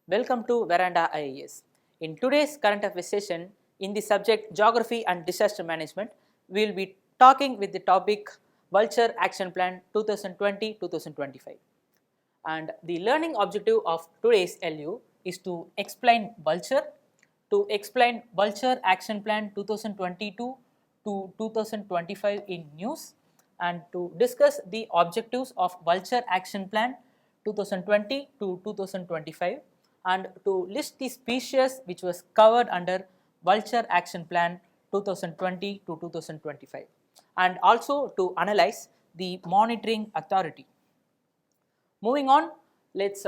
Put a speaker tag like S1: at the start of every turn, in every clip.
S1: Welcome to Veranda IAS. In today's current affairs session, in the subject Geography and Disaster Management, we will be talking with the topic Vulture Action Plan 2020-2025. And the learning objective of today's LU is to explain Vulture Action Plan 2022 to 2025 in news, and to discuss the objectives of Vulture Action Plan 2020 to 2025, and to list the species which was covered under Vulture Action Plan 2020 to 2025, and also to analyze the monitoring authority. Moving on, let's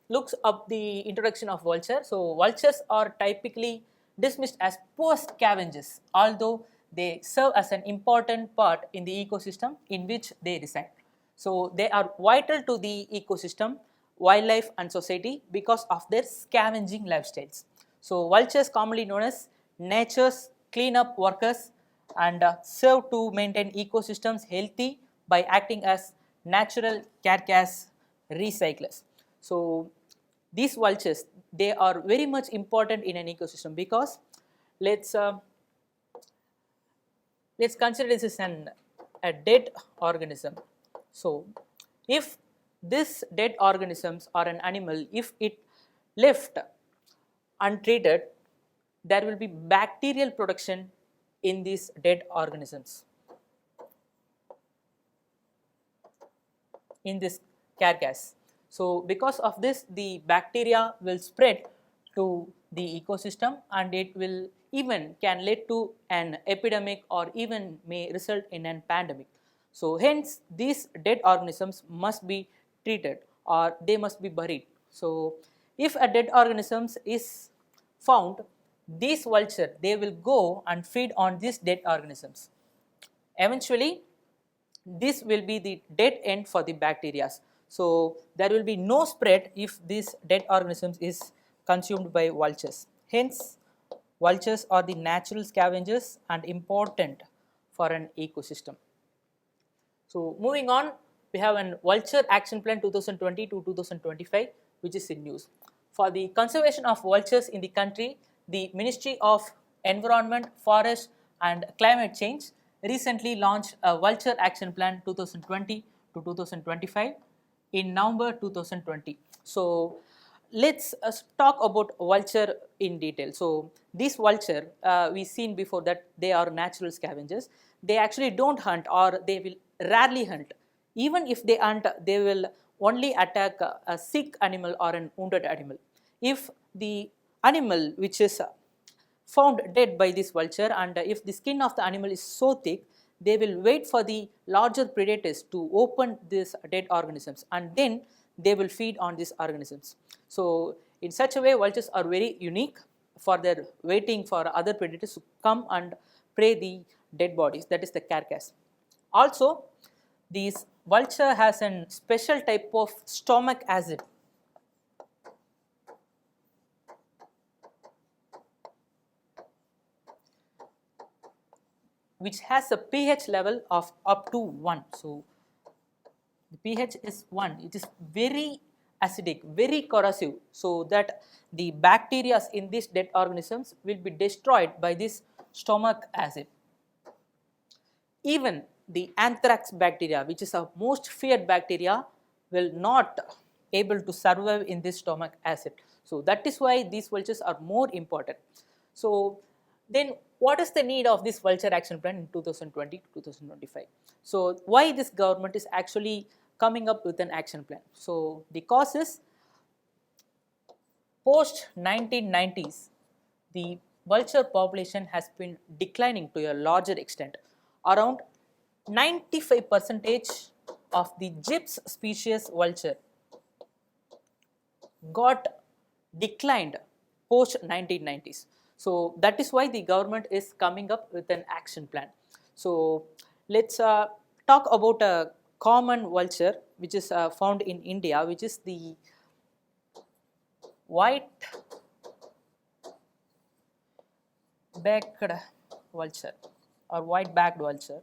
S1: look up the introduction of vulture. So vultures are typically dismissed as poor scavengers, although they serve as an important part in the ecosystem in which they reside. So they are vital to the ecosystem, wildlife and society because of their scavenging lifestyles. So vultures, commonly known as nature's cleanup workers, and serve to maintain ecosystems healthy by acting as natural carcass recyclers. So these vultures, they are very much important in an ecosystem because let's consider this as a dead organism. So if this dead organisms or an animal, if it left untreated, there will be bacterial production in these dead organisms, in this carcass. So because of this, the bacteria will spread to the ecosystem, and it will even can lead to an epidemic or even may result in an pandemic. So hence these dead organisms must be treated or they must be buried. So if a dead organisms is found, these vulture, they will go and feed on these dead organisms. Eventually this will be the dead end for the bacteria. So there will be no spread if this dead organisms is consumed by vultures. Hence vultures are the natural scavengers and important for an ecosystem. So moving on, we have an Vulture Action Plan 2020 to 2025, which is in news. For the conservation of vultures in the country, the Ministry of Environment, Forest and Climate Change recently launched a Vulture Action Plan 2020 to 2025 in November 2020. So let's talk about vulture in detail. So these vulture, we seen before that they are natural scavengers. They actually don't hunt, or they will rarely hunt. Even if they hunt, they will only attack a sick animal or an wounded animal. If the animal which is found dead by this vulture, and if the skin of the animal is so thick, they will wait for the larger predators to open these dead organisms, and then they will feed on these organisms. So in such a way, vultures are very unique for their waiting for other predators to come and prey the dead bodies, that is the carcass. Also, this vulture has a special type of stomach acid which has a pH level of up to 1. So the pH is 1. It is very acidic, very corrosive, so that the bacteria in these dead organisms will be destroyed by this stomach acid. Even the anthrax bacteria, which is a most feared bacteria, will not able to survive in this stomach acid. So that is why these vultures are more important. So then what is the need of this Vulture Action Plan in 2020 to 2025? So why this government is actually coming up with an action plan? So the cause is post 1990s, the vulture population has been declining to a larger extent. Around 95% of the gyps species vulture got declined post 1990s. So that is why the government is coming up with an action plan. So let's talk about a common vulture which is found in India, which is the white-backed vulture or white-backed vulture.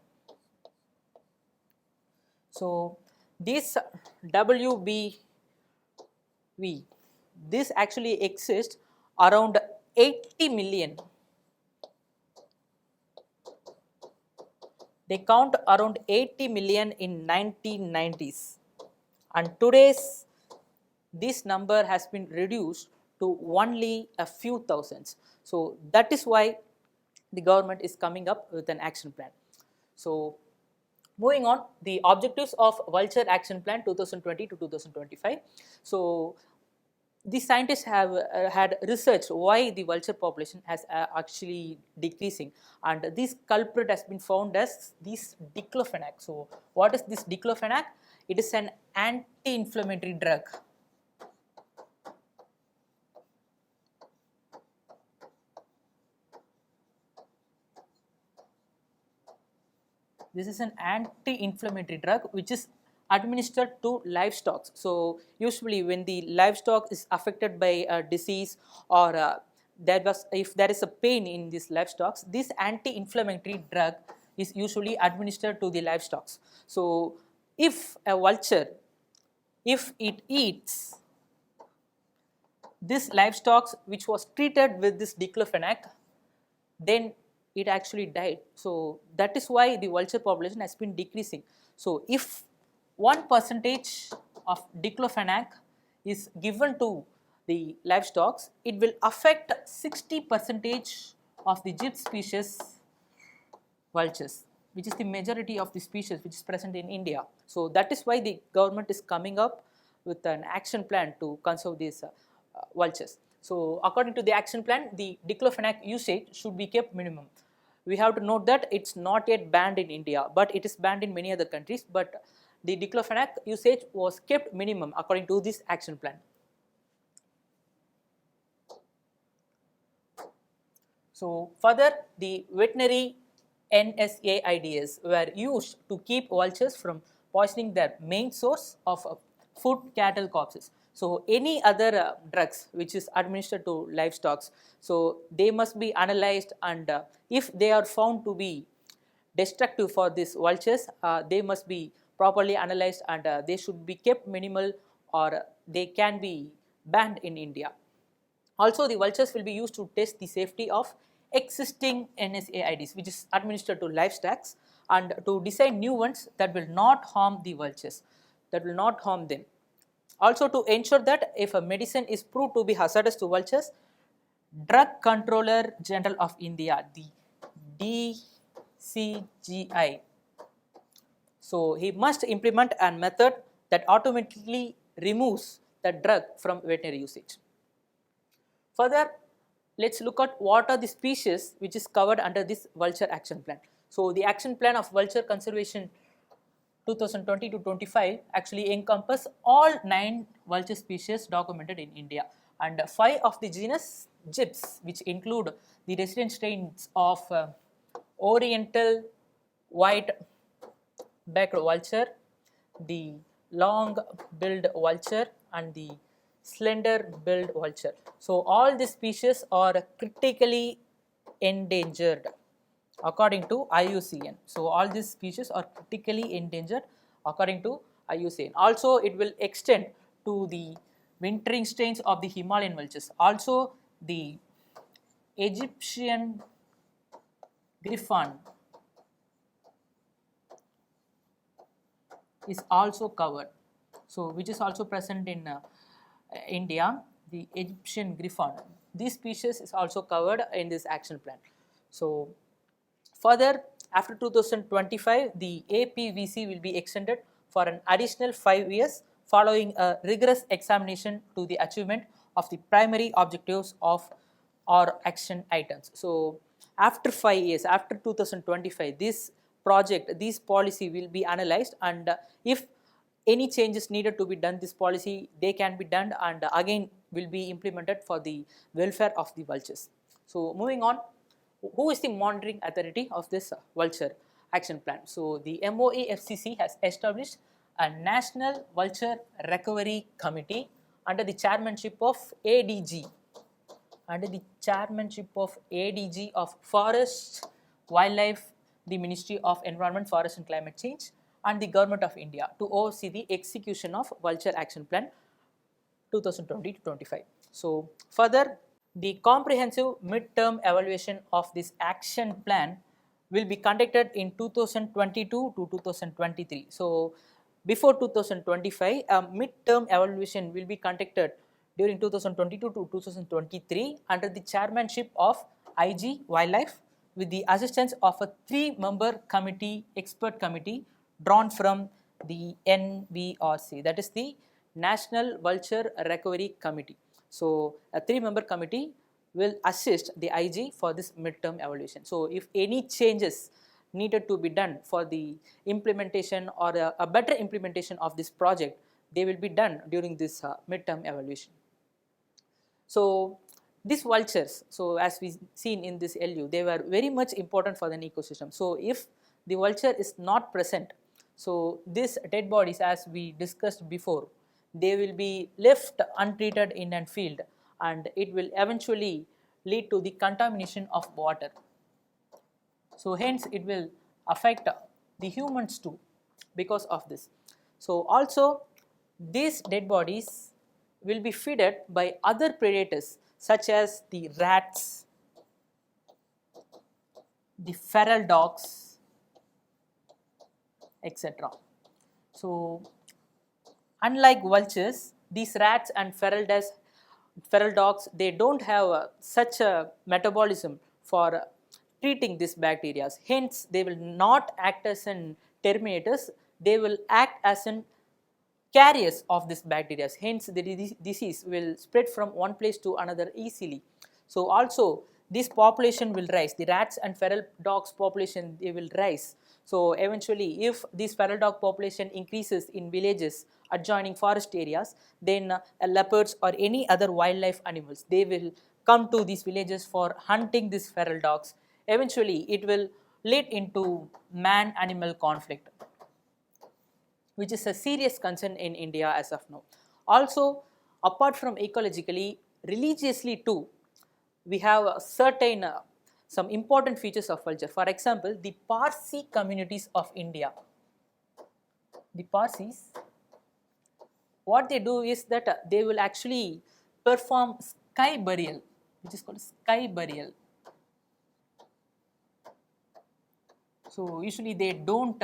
S1: So this WBV this actually exists around 80 million. They count around 80 million in 1990s, and today's this number has been reduced to only a few thousands. So that is why the government is coming up with an action plan. So moving on, the objectives of Vulture Action Plan 2020 to 2025. So the scientists have had researched why the vulture population has actually decreasing, and this culprit has been found as this diclofenac. So what is this diclofenac? It is an anti-inflammatory drug. This is an anti-inflammatory drug which is administered to livestock. So usually when the livestock is affected by a disease, or if there is a pain in these livestock, this anti-inflammatory drug is usually administered to the livestock. So if a vulture, if it eats this livestock which was treated with this diclofenac, then it actually died. So that is why the vulture population has been decreasing. So if 1% of diclofenac is given to the livestock, it will affect 60% of the gyp species vultures, which is the majority of the species which is present in India. So that is why the government is coming up with an action plan to conserve these vultures. So according to the action plan, the diclofenac usage should be kept minimum. We have to note that it's not yet banned in India, but it is banned in many other countries. But the diclofenac usage was kept minimum according to this action plan. So further, the veterinary NSAIDs were used to keep vultures from poisoning their main source of food, cattle corpses. So any other drugs which is administered to livestock, so they must be analyzed, and if they are found to be destructive for these vultures, they must be properly analyzed, and they should be kept minimal, or they can be banned in India. Also, the vultures will be used to test the safety of existing NSAIDs which is administered to livestock, and to design new ones that will not harm the vultures, that will not harm them. Also, to ensure that if a medicine is proved to be hazardous to vultures, Drug Controller General of India, the DCGI, so he must implement a method that automatically removes the drug from veterinary usage. Further, let's look at what are the species which is covered under this vulture action plan. So the action plan of vulture conservation 2020 to 25 actually encompass all 9 vulture species documented in India, and 5 of the genus gyps, which include the resident strains of Oriental white-backed vulture, the long-billed vulture, and the slender-billed vulture. So all these species are critically endangered according to IUCN. So all these species are critically endangered according to IUCN. Also, it will extend to the wintering strains of the Himalayan vultures. Also, the Egyptian griffon is also covered. So which is also present in India, the Egyptian griffon. This species is also covered in this action plan. So further, after 2025, the APVC will be extended for an additional 5 years following a rigorous examination to the achievement of the primary objectives of our action items. So after 5 years, after 2025, this project, this policy will be analyzed, and if any changes needed to be done, this policy they can be done, and again will be implemented for the welfare of the vultures. So moving on, who is the monitoring authority of this vulture action plan? So the MOAFCC has established a National Vulture Recovery Committee under the chairmanship of ADG, of Forest, Wildlife, the Ministry of Environment, Forest and Climate Change, and the Government of India to oversee the execution of Vulture Action Plan 2020 to 25. So further, the comprehensive midterm evaluation of this action plan will be conducted in 2022 to 2023. So before 2025, a midterm evaluation will be conducted during 2022 to 2023 under the chairmanship of IG Wildlife with the assistance of a 3-member committee, expert committee drawn from the NVRC, that is the National Vulture Recovery Committee. So a 3-member committee will assist the IG for this midterm evaluation. So if any changes needed to be done for the implementation or a better implementation of this project, they will be done during this midterm evaluation. So these vultures, so as we seen in this LU, they were very much important for an ecosystem. So if the vulture is not present, so these dead bodies, as we discussed before, they will be left untreated in a field, and it will eventually lead to the contamination of water. So hence it will affect the humans too because of this. So also these dead bodies will be fed by other predators such as the rats, the feral dogs, etc. So unlike vultures, these rats and feral dogs, they don't have such a metabolism for treating these bacteria. Hence, they will not act as an terminators, they will act as an carriers of this bacteria. Hence, the disease will spread from one place to another easily. So also this population will rise, the rats and feral dogs population, they will rise. So eventually if this feral dog population increases in villages adjoining forest areas, then leopards or any other wildlife animals, they will come to these villages for hunting these feral dogs. Eventually it will lead into man-animal conflict, which is a serious concern in India as of now. Also, apart from ecologically, religiously too, we have certain some important features of vulture. For example, the Parsi communities of India. The Parsis, what they do is that they will actually perform sky burial, which is called sky burial. So usually they don't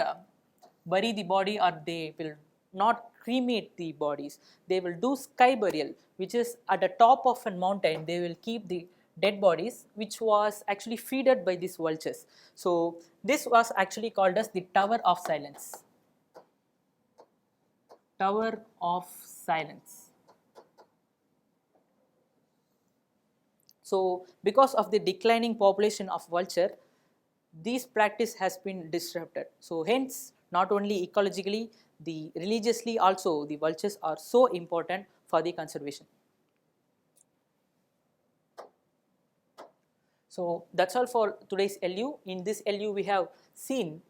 S1: bury the body, or they will not cremate the bodies. They will do sky burial, which is at the top of a mountain. They will keep the dead bodies, which was actually feeded by these vultures. So this was actually called as the Tower of Silence. Tower of Silence. So because of the declining population of vulture, this practice has been disrupted. So hence, not only ecologically, the religiously also the vultures are so important for the conservation. So that's all for today's LU. In this LU, we have seen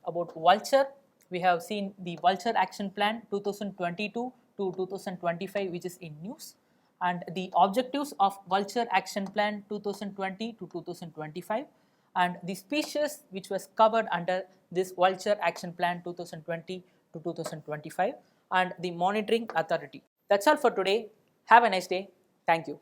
S1: about vulture. We have seen the Vulture Action Plan 2022 to 2025, which is in news, and the objectives of Vulture Action Plan 2020 to 2025, and the species which was covered under this Vulture Action Plan 2020 to 2025, and the monitoring authority. That's all for today. Have a nice day. Thank you.